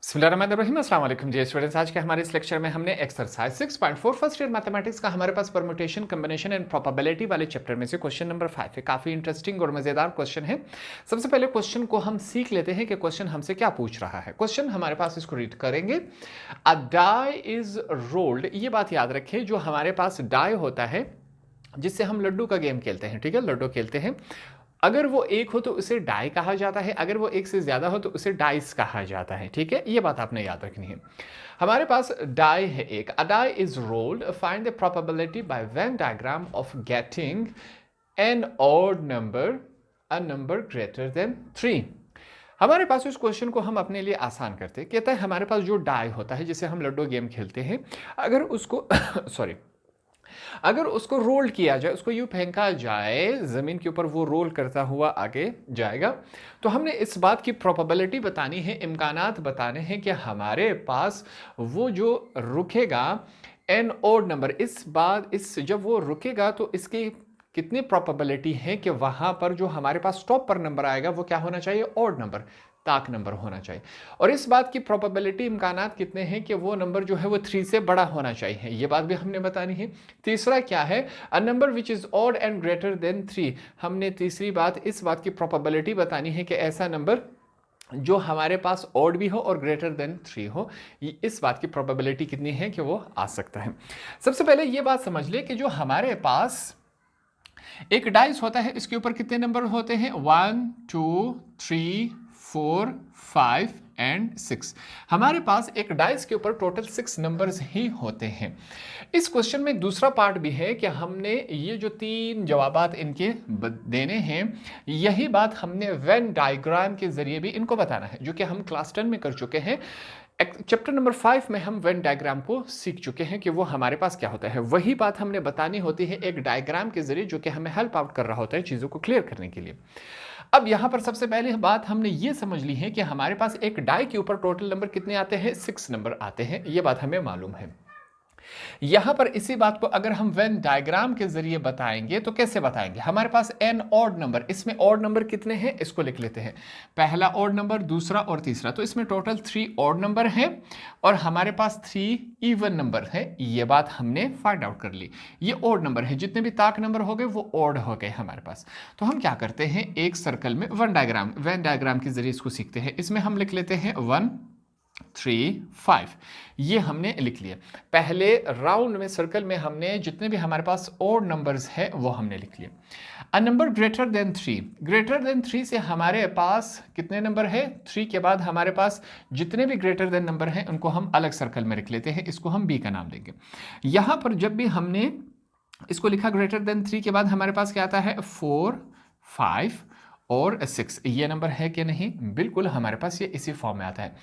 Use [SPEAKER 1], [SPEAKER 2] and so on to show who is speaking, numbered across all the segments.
[SPEAKER 1] बिस्मिल्लाहिर्रहमानिर्रहीम, अस्सलाम वालेकुम डियर स्टूडेंट्स। आज के हमारे इस लेक्चर में हमने एक्सरसाइज 6.4 फर्स्ट ईयर मैथमेटिक्स का हमारे पास परम्यूटेशन, कॉम्बिनेशन एंड प्रोबेबिलिटी वाले चैप्टर में से क्वेश्चन नंबर 5 है। काफ़ी इंटरेस्टिंग और मज़ेदार क्वेश्चन है। सबसे पहले क्वेश्चन को हम सीख लेते हैं कि क्वेश्चन हमसे क्या पूछ रहा है। क्वेश्चन हमारे पास, इसको रीड करेंगे। अ डाई इज रोल्ड, ये बात याद रखें, जो हमारे पास डाई होता है जिससे हम लड्डू का गेम खेलते हैं, ठीक है, लड्डू खेलते हैं। अगर वो एक हो तो उसे डाई कहा जाता है, अगर वो एक से ज्यादा हो तो उसे डाइस कहा जाता है, ठीक है, ये बात आपने याद रखनी है। हमारे पास डाई है एक। A die is rolled, find the probability by Venn diagram of getting an odd number, a number greater than 3। हमारे पास उस क्वेश्चन को हम अपने लिए आसान करते हैं। कहता है हमारे पास जो डाई होता है जिसे हम लड्डू गेम खेलते हैं, अगर उसको सॉरी, अगर उसको रोल किया जाए, उसको यूं फेंका जाए जमीन के ऊपर, वो रोल करता हुआ आगे जाएगा, तो हमने इस बात की प्रोबेबिलिटी बतानी है, इम्कानात बताने हैं कि हमारे पास वो जो रुकेगा एन ओड नंबर, इस जब वो रुकेगा तो इसकी कितनी प्रोबेबिलिटी है कि वहां पर जो हमारे पास स्टॉप पर नंबर आएगा वो क्या होना चाहिए, ओड नंबर, ताक नंबर होना चाहिए। और इस बात की प्रोबेबिलिटी, इम्कानात कितने हैं कि वो नंबर जो है वो 3 से बड़ा होना चाहिए, ये बात भी हमने बतानी है। तीसरा क्या है, a number which is odd and greater than 3। हमने तीसरी बात, इस बात की प्रोबेबिलिटी बतानी है कि ऐसा नंबर जो हमारे पास ऑड भी हो और ग्रेटर देन 3 हो, इस बात की प्रोबेबिलिटी कितनी है कि वो आ सकता है। सबसे पहले ये बात समझ ले कि जो हमारे पास एक डाइस होता है, इसके ऊपर कितने नंबर होते हैं, 1 2 3 4 5 एंड 6। हमारे पास एक डाइस के ऊपर टोटल 6 नंबर्स ही होते हैं। इस क्वेश्चन में एक दूसरा पार्ट भी है कि हमने ये जो 3 जवाबात इनके देने हैं, यही बात हमने वेन डायग्राम के जरिए भी इनको बताना है, जो कि हम क्लास 10 में कर चुके हैं। चैप्टर नंबर 5 में हम वेन डायग्राम को सीख चुके हैं कि वो हमारे पास क्या होता है। वही बात हमने बतानी होती है एक डायग्राम के जरिए, जो कि हमें हेल्प आउट कर रहा होता है चीजों को क्लियर करने के लिए। अब यहां पर सबसे पहले बात हमने ये समझ ली है कि हमारे पास एक डाई के ऊपर टोटल नंबर कितने आते हैं, 6 नंबर आते हैं, ये बात हमें मालूम है। यहां पर इसी बात को अगर हम वेन डायग्राम के जरिए बताएंगे तो कैसे बताएंगे, हमारे पास एन ऑड नंबर, इसमें ऑड नंबर कितने हैं, इसको लिख लेते हैं। पहला ऑड नंबर, दूसरा और तीसरा, तो इसमें टोटल 3 ऑड नंबर है और हमारे पास 3 इवन नंबर है। ये बात हमने फाइंड आउट कर ली। ये ऑड नंबर है, जितने भी ताक नंबर हो गए वो ऑड हो गए हमारे पास। तो हम क्या करते हैं, एक सर्कल में वेन डायग्राम के जरिए इसको सीखते हैं। इसमें हम लिख लेते हैं 1 3 5, ये हमने लिख लिया। पहले राउंड में, सर्कल में, हमने जितने भी हमारे पास ओड नंबर्स है वो हमने लिख लिए। अ number greater than 3, greater than 3 से हमारे पास कितने नंबर है, 3 के बाद हमारे पास जितने भी ग्रेटर देन नंबर हैं उनको हम अलग सर्कल में लिख लेते हैं, इसको हम बी का नाम देंगे। यहां पर जब भी हमने इसको लिखा ग्रेटर देन 3 के बाद हमारे पास क्या आता है, 4 5 और 6, ये नंबर है कि नहीं, बिल्कुल हमारे पास ये इसी फॉर्म में आता है।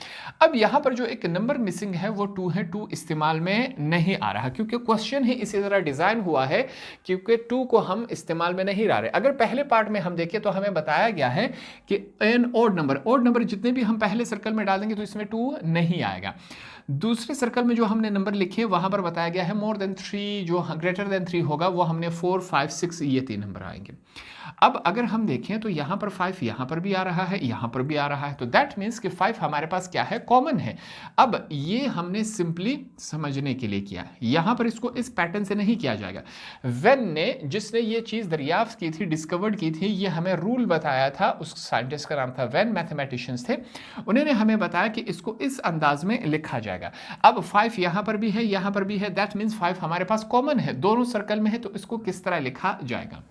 [SPEAKER 1] अब यहां पर जो एक नंबर मिसिंग है वो 2 है, 2 इस्तेमाल में नहीं आ रहा क्योंकि क्वेश्चन ही इसी तरह डिजाइन हुआ है, क्योंकि 2 को हम इस्तेमाल में नहीं ला रहे। अगर पहले पार्ट में हम देखें तो हमें बताया गया है कि एन ओड नंबर जितने भी हम पहले सर्कल में डालेंगे तो इसमें 2 नहीं आएगा। दूसरे सर्कल में जो हमने नंबर लिखे वहां पर बताया गया है मोर देन 3, जो ग्रेटर देन 3 होगा वो हमने 4 5 6, ये 3 नंबर आएंगे। अब अगर हम देखें तो यहां पर 5 यहां पर भी आ रहा है, यहां पर भी आ रहा है, तो दैट मीन्स कि 5 हमारे पास क्या है, कॉमन है। अब ये हमने सिंपली समझने के लिए किया है, यहां पर इसको इस पैटर्न से नहीं किया जाएगा। वेन ने, जिसने ये चीज दरियाफ्त की थी, डिस्कवर्ड की थी, ये हमें रूल बताया था, उस साइंटिस्ट का नाम था वेन, मैथमेटिशियंस थे, उन्होंने हमें बताया कि इसको इस अंदाज में लिखा जाएगा। अब 5 यहां पर भी है, यहां पर भी है, दैट मीन्स 5 हमारे पास कॉमन है, दोनों सर्कल में है, तो इसको किस तरह लिखा जाएगा।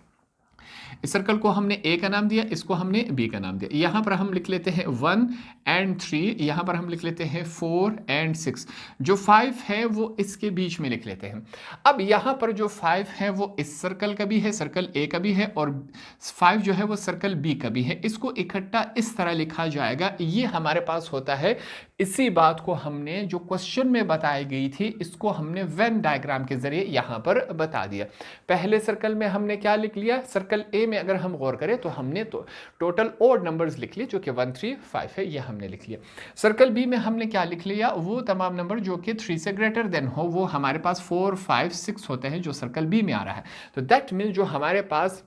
[SPEAKER 1] इस सर्कल को हमने ए का नाम दिया, इसको हमने बी का नाम दिया। यहां पर हम लिख लेते हैं 1 एंड 3, यहां पर हम लिख लेते हैं 4 एंड 6, जो 5 है वो इसके बीच में लिख लेते हैं। अब यहां पर जो 5 है वो इस सर्कल का भी है, सर्कल ए का भी है, और 5 जो है वो सर्कल बी का भी है, इसको इकट्ठा इस तरह लिखा जाएगा। ये हमारे पास होता है, इसी बात को हमने जो क्वेश्चन में बताई गई थी, इसको हमने वेन डायग्राम के जरिए यहां पर बता दिया। पहले सर्कल में हमने क्या लिख लिया, सर्कल ए में अगर हम गौर करें तो हमने तो टोटल ओड नंबर्स लिख लिए, जो कि 1 3 5 है, ये हमने लिख लिया। सर्कल बी में हमने क्या लिख लिया, वो तमाम नंबर जो कि 3 से ग्रेटर देन हो, वो हमारे पास 4 5 6 होते हैं, जो सर्कल बी में आ रहा है। तो दैट मीन्स जो हमारे पास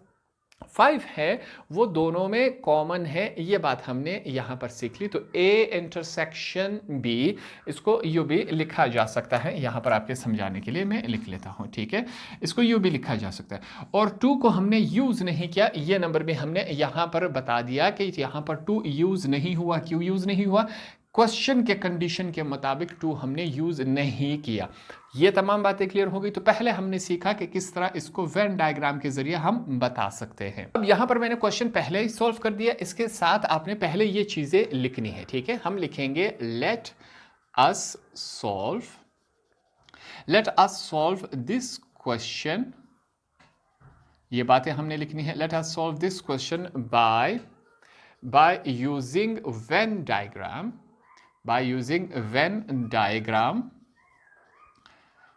[SPEAKER 1] 5 है वो दोनों में कॉमन है, ये बात हमने यहां पर सीख ली। तो A इंटरसेक्शन B, इसको यू भी लिखा जा सकता है, यहां पर आपके समझाने के लिए मैं लिख लेता हूं, ठीक है। इसको यू भी लिखा जा सकता है। और 2 को हमने यूज नहीं किया, ये नंबर भी हमने यहां पर बता दिया कि यहां पर 2 यूज नहीं हुआ। क्यों यूज नहीं हुआ? क्वेश्चन के कंडीशन के मुताबिक 2 हमने यूज नहीं किया। ये तमाम बातें क्लियर हो गई। तो पहले हमने सीखा कि किस तरह इसको वेन डायग्राम के जरिए हम बता सकते हैं। अब यहां पर मैंने क्वेश्चन पहले ही सॉल्व कर दिया, इसके साथ आपने पहले ये चीजें लिखनी है, ठीक है। हम लिखेंगे let us solve this question, ये बातें हमने लिखनी है। Let us solve this question by using Venn diagram,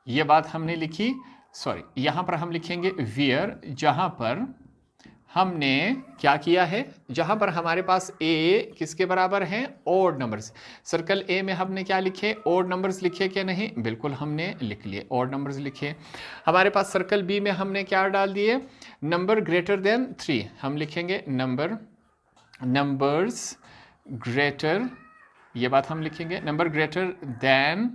[SPEAKER 1] ये बात हमने लिखी। सॉरी, यहां पर हम लिखेंगे वियर, जहां पर हमने क्या किया है, जहां पर हमारे पास A किसके बराबर है? Odd numbers. सर्कल A में हमने क्या लिखे? ओड नंबर्स लिखे क्या? नहीं, बिल्कुल हमने लिख लिए, ओड नंबर्स लिखे। हमारे पास सर्कल B में हमने क्या डाल दिए? नंबर ग्रेटर देन 3, हम लिखेंगे नंबर्स ग्रेटर, ये बात हम लिखेंगे, नंबर ग्रेटर देन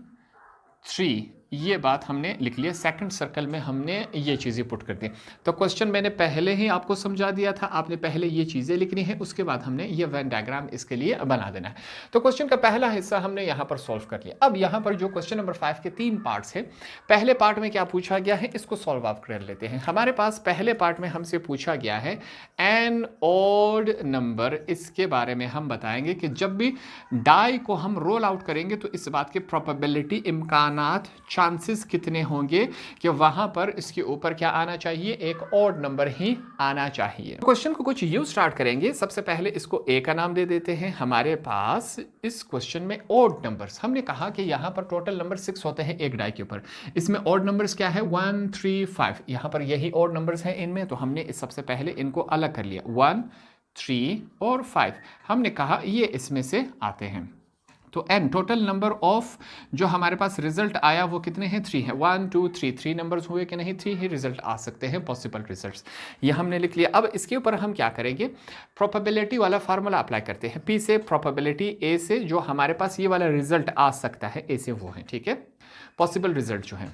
[SPEAKER 1] 3, ये बात हमने लिख लिया। सेकंड सर्कल में हमने ये चीज़ें पुट कर दी। तो क्वेश्चन मैंने पहले ही आपको समझा दिया था, आपने पहले ये चीज़ें लिखनी है, उसके बाद हमने ये वेन डायग्राम इसके लिए बना देना है। तो क्वेश्चन का पहला हिस्सा हमने यहाँ पर सॉल्व कर लिया। अब यहाँ पर जो क्वेश्चन नंबर 5 के 3 पार्ट्स है, पहले पार्ट में क्या पूछा गया है, इसको सॉल्व आप कर लेते हैं। हमारे पास पहले पार्ट में हमसे पूछा गया है एन ऑड नंबर, इसके बारे में हम बताएंगे कि जब भी डाई को हम रोल आउट करेंगे तो इस बात की प्रोबेबिलिटी, इम्कानात, चांसेस कितने होंगे कि वहां पर इसके ऊपर क्या आना चाहिए? एक ऑड नंबर ही आना चाहिए। क्वेश्चन को कुछ यूं स्टार्ट करेंगे। सबसे पहले इसको ए का नाम दे देते हैं। हमारे पास इस क्वेश्चन में ऑड नंबर्स, हमने कहा कि यहां पर टोटल नंबर 6 होते हैं एक डाई के ऊपर। इसमें ऑड नंबर्स क्या है? 1 3 5, यहां पर यही ऑड नंबर्स हैं इनमें। तो हमने सबसे पहले इनको अलग कर लिया, 1 3 और 5। हमने कहा ये इसमें से आते हैं। तो n टोटल नंबर ऑफ जो हमारे पास रिजल्ट आया वो कितने हैं? 3 है। 1 2 3, 3 नंबर्स हुए कि नहीं? 3 ही रिजल्ट आ सकते हैं, पॉसिबल रिजल्ट्स, ये हमने लिख लिया। अब इसके ऊपर हम क्या करेंगे? प्रोबेबिलिटी वाला फार्मूला अप्लाई करते हैं। P से प्रोबेबिलिटी, A से जो हमारे पास ये वाला रिजल्ट आ सकता है, A से वो है, ठीक है, पॉसिबल रिजल्ट जो है।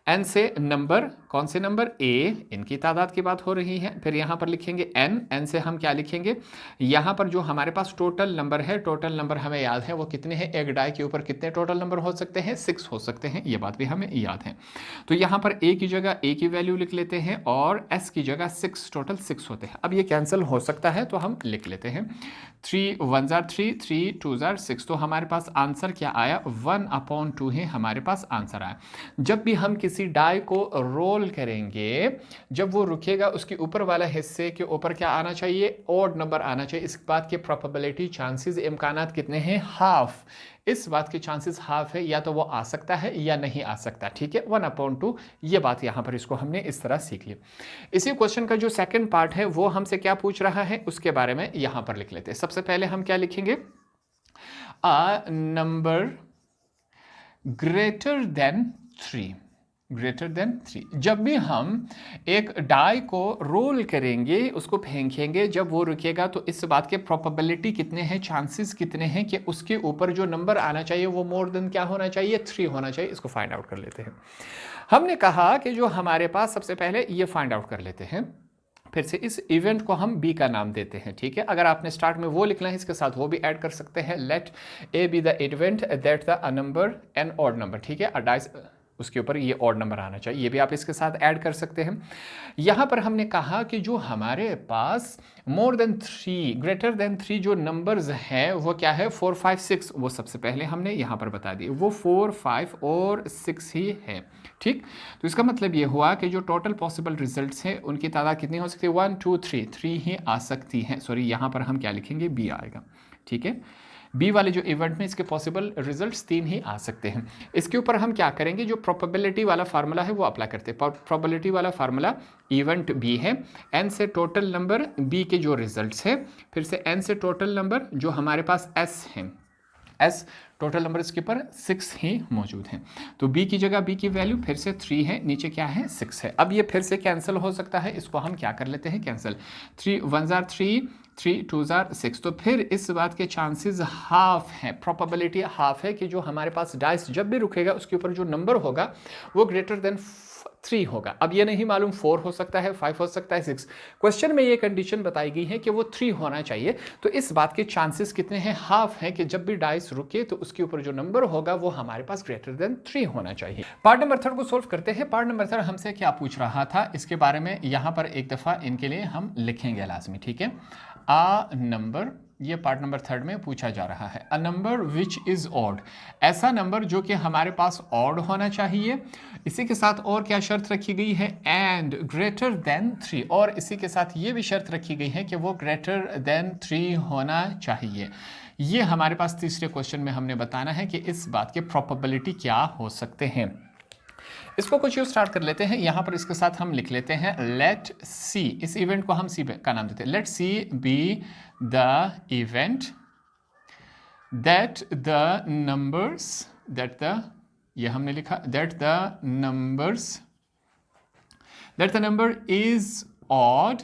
[SPEAKER 1] n से नंबर, कौन से नंबर? A, इनकी तादाद की बात हो रही है। फिर यहाँ पर लिखेंगे n से हम क्या लिखेंगे? यहाँ पर जो हमारे पास टोटल नंबर है, टोटल नंबर हमें याद है वो कितने हैं? एक डाई के ऊपर कितने टोटल नंबर हो सकते हैं? 6 हो सकते हैं, ये बात भी हमें याद है। तो यहाँ पर A की जगह A की वैल्यू लिख लेते हैं और S की जगह 6, टोटल 6 होते हैं। अब ये कैंसिल हो सकता है तो हम लिख लेते हैं 3 1 3, 3 2 6। तो हमारे पास आंसर क्या आया? 1/2 है हमारे पास आंसर आया। जब भी हम किसी डाई को रोल करेंगे, जब वो रुकेगा उसके ऊपर वाला हिस्से के ऊपर क्या आना चाहिए? ऑड नंबर आना चाहिए। इस बात की प्रोबेबिलिटी, चांसेस, इम्कानात कितने हैं? हाफ। इस बात के चांसेस हाफ है, या तो वो आ सकता है या नहीं आ सकता, ठीक है, 1/2। ये बात यहां पर इसको हमने इस तरह सीख लिया। इसी क्वेश्चन का जो सेकंड पार्ट है वो हमसे क्या पूछ रहा है उसके बारे में यहां पर लिख लेते हैं। सबसे पहले हम क्या लिखेंगे? अ number greater than 3, greater than 3। जब भी हम एक डाई को रोल करेंगे, उसको फेंकेंगे, जब वो रुकेगा तो इस बात के प्रोबेबिलिटी कितने हैं, चांसेस कितने हैं कि उसके ऊपर जो नंबर आना चाहिए वो मोर देन क्या होना चाहिए? 3 होना चाहिए। इसको फाइंड आउट कर लेते हैं। हमने कहा कि जो हमारे पास, सबसे पहले ये फाइंड आउट कर लेते हैं। फिर से इस इवेंट को हम बी का नाम देते हैं, ठीक है। अगर आपने स्टार्ट में वो लिखना है, इसके साथ वो भी ऐड कर सकते हैं। Let A be the event that the number an odd number, ठीक है, डाइस उसके ऊपर ये ऑड नंबर आना चाहिए, ये भी आप इसके साथ ऐड कर सकते हैं। यहां पर हमने कहा कि जो हमारे पास मोर देन 3, ग्रेटर देन 3 जो नंबर्स हैं वो क्या है? 4 5 6। वो सबसे पहले हमने यहां पर बता दिए, वो 4 5 और 6 ही है, ठीक। तो इसका मतलब ये हुआ कि जो टोटल पॉसिबल रिजल्ट्स हैं उनकी तादाद कितनी हो सकती है? 1 2 3, 3 ही आ सकती है। सॉरी, यहां पर हम क्या लिखेंगे? बी आएगा, ठीक है। बी वाले जो इवेंट में इसके पॉसिबल रिजल्ट्स 3 ही आ सकते हैं। इसके ऊपर हम क्या करेंगे? जो प्रोबेबिलिटी वाला फार्मूला है वो अप्लाई करते हैं। प्रोबेबिलिटी वाला फार्मूला इवेंट बी है, एन से टोटल नंबर बी के जो रिजल्ट्स है, फिर से एन से टोटल नंबर जो हमारे पास एस है, एस टोटल नंबर इसके ऊपर 6 ही मौजूद हैं। तो बी की जगह बी की वैल्यू फिर से 3 है, नीचे क्या है 6 है। अब ये फिर से कैंसिल हो सकता है, इसको हम क्या कर लेते हैं कैंसिल। 3 1 3, 3 2 6। तो फिर इस बात के चांसेस हाफ है, प्रोबेबिलिटी हाफ है कि जो हमारे पास डाइस जब भी रुकेगा उसके ऊपर जो नंबर होगा वो ग्रेटर देन 3 होगा। अब ये नहीं मालूम 4 हो सकता है, 5 हो सकता है, 6। क्वेश्चन में ये कंडीशन बताई गई है कि वो 3 होना चाहिए। तो इस बात के चांसेस कितने हैं, हाफ है कि जब भी डाइस रुके तो उसके ऊपर जो नंबर होगा वो हमारे पास ग्रेटर देन 3 होना चाहिए। पार्ट नंबर 3 को सोल्व करते हैं। पार्ट नंबर 3 हमसे क्या पूछ रहा था इसके बारे में यहां पर एक दफा इनके लिए हम लिखेंगे लाजमी, ठीक है। अ नंबर, ये पार्ट नंबर 3 में पूछा जा रहा है। A number which is odd, ऐसा नंबर जो कि हमारे पास ऑड होना चाहिए। इसी के साथ और क्या शर्त रखी गई है, एंड ग्रेटर देन 3, और इसी के साथ ये भी शर्त रखी गई है कि वो ग्रेटर देन 3 होना चाहिए। ये हमारे पास तीसरे क्वेश्चन में हमने बताना है कि इस बात के प्रोबेबिलिटी क्या हो सकते हैं। इसको कुछ यूँ स्टार्ट कर लेते हैं। यहाँ पर इसके साथ हम लिख लेते हैं लेट सी, इस इवेंट को हम सी का नाम देते हैं। Let C be the event that the numbers, that the, ये हमने लिखा that the number is odd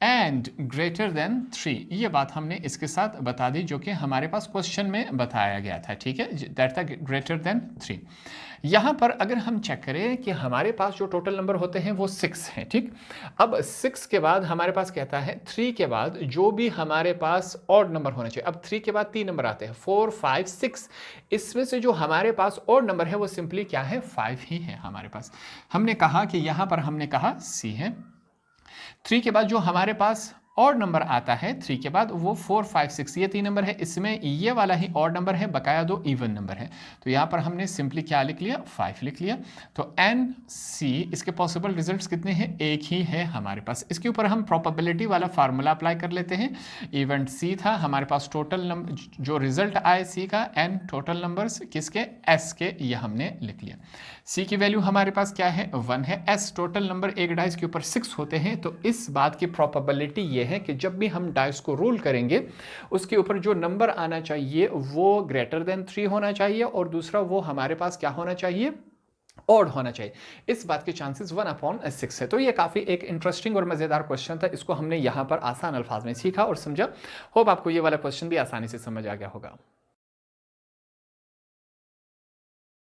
[SPEAKER 1] and greater than 3। ये बात हमने इसके साथ बता दी जो कि हमारे पास क्वेश्चन में बताया गया था, ठीक है, दैट द ग्रेटर देन 3। यहाँ पर अगर हम चेक करें कि हमारे पास जो टोटल नंबर होते हैं वो 6 हैं, ठीक। अब 6 के बाद हमारे पास कहता है 3 के बाद जो भी हमारे पास ऑड नंबर होना चाहिए। अब 3 के बाद 3 नंबर आते हैं 4 5 6, इसमें से जो हमारे पास ऑड नंबर है वो सिंपली क्या है 5 ही है हमारे पास। हमने कहा कि यहाँ पर हमने कहा सी है। 3 के बाद जो हमारे पास ऑड नंबर आता है 3 के बाद वो 4 5 6, ये 3 नंबर है, इसमें ये वाला ही ऑड नंबर है, बकाया 2 इवन नंबर है। तो यहाँ पर हमने सिंपली क्या लिख लिया 5 लिख लिया। तो एन सी, इसके पॉसिबल रिजल्ट्स कितने हैं, एक ही है हमारे पास। इसके ऊपर हम प्रोबेबिलिटी वाला फार्मूला अप्लाई कर लेते हैं। इवेंट सी था हमारे पास, टोटल नंबर जो रिजल्ट आए सी का, एन टोटल नंबर्स किसके, एस के, ये हमने लिख लिया। सी की वैल्यू हमारे पास क्या है 1 है। एस टोटल नंबर एक डाइस के ऊपर 6 होते हैं। तो इस बात की प्रोबेबिलिटी ये है कि जब भी हम डाइस को रूल करेंगे उसके ऊपर जो नंबर आना चाहिए वो ग्रेटर देन 3 होना चाहिए, और दूसरा वो हमारे पास क्या होना चाहिए, ऑड होना चाहिए। इस बात के चांसेस 1/6 है। तो ये काफी एक इंटरेस्टिंग और मजेदार क्वेश्चन था। इसको हमने यहां पर आसान अल्फाज में सीखा और समझा। होप आपको ये वाला क्वेश्चन भी आसानी से समझ आ गया होगा।